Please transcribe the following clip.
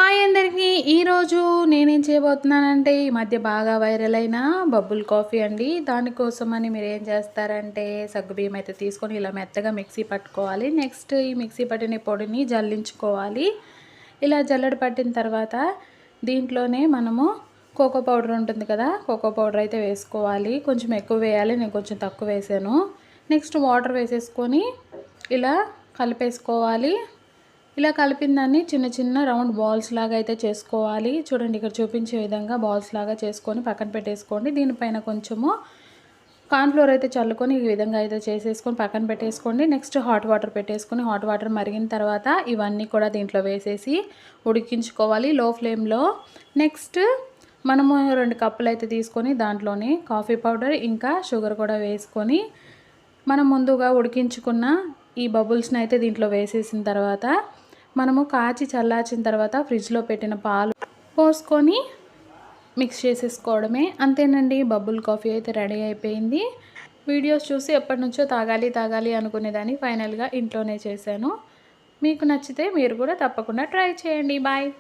Hi అందరికీ! ఈరోజు నేనేం చేయబోతున్నానంటే ఈ మధ్య బాగా వైరల్ అయిన బబుల్ కాఫీ అండి. దానికోసమని మీరేం చేస్తారంటే సగ్గుబియ్యం అయితే తీసుకొని ఇలా మెత్తగా మిక్సీ పట్టుకోవాలి. నెక్స్ట్ ఈ మిక్సీ పట్టిన పొడిని జల్లించుకోవాలి. ఇలా జల్లెడ పట్టిన తర్వాత దీంట్లోనే మనము కోకో పౌడర్ ఉంటుంది కదా, కోకో పౌడర్ అయితే వేసుకోవాలి. కొంచెం ఎక్కువ వేయాలి, నేను కొంచెం తక్కువ వేసాను. నెక్స్ట్ వాటర్ వేసేసుకొని ఇలా కలిపేసుకోవాలి. ఇలా కలిపిన దాన్ని చిన్న చిన్న రౌండ్ బాల్స్ లాగా అయితే చేసుకోవాలి. చూడండి, ఇక్కడ చూపించే విధంగా బాల్స్ లాగా చేసుకొని పక్కన పెట్టేసుకోండి. దీనిపైన కొంచెము కార్న్‌ఫ్లోర్ అయితే చల్లుకొని ఈ విధంగా అయితే చేసేసుకొని పక్కన పెట్టేసుకోండి. నెక్స్ట్ హాట్ వాటర్ పెట్టేసుకొని హాట్ వాటర్ మరిగిన తర్వాత ఇవన్నీ కూడా దీంట్లో వేసేసి ఉడికించుకోవాలి లో ఫ్లేమ్‌లో. నెక్స్ట్ మనము 2 కప్పులు అయితే తీసుకొని దాంట్లోనే కాఫీ పౌడర్ ఇంకా షుగర్ కూడా వేసుకొని మనం ముందుగా ఉడికించుకున్న ఈ బబుల్స్ని అయితే దీంట్లో వేసేసిన తర్వాత మనము కాచి చల్లార్చిన తర్వాత ఫ్రిడ్జ్లో పెట్టిన పాలు పోసుకొని మిక్స్ చేసేసుకోవడమే. అంతేనండి, బబుల్ కాఫీ అయితే రెడీ అయిపోయింది. వీడియోస్ చూసి ఎప్పటి నుంచో తాగాలి అనుకునేదాన్ని, ఫైనల్గా ఇంట్లోనే చేశాను. మీకు నచ్చితే మీరు కూడా తప్పకుండా ట్రై చేయండి. బాయ్.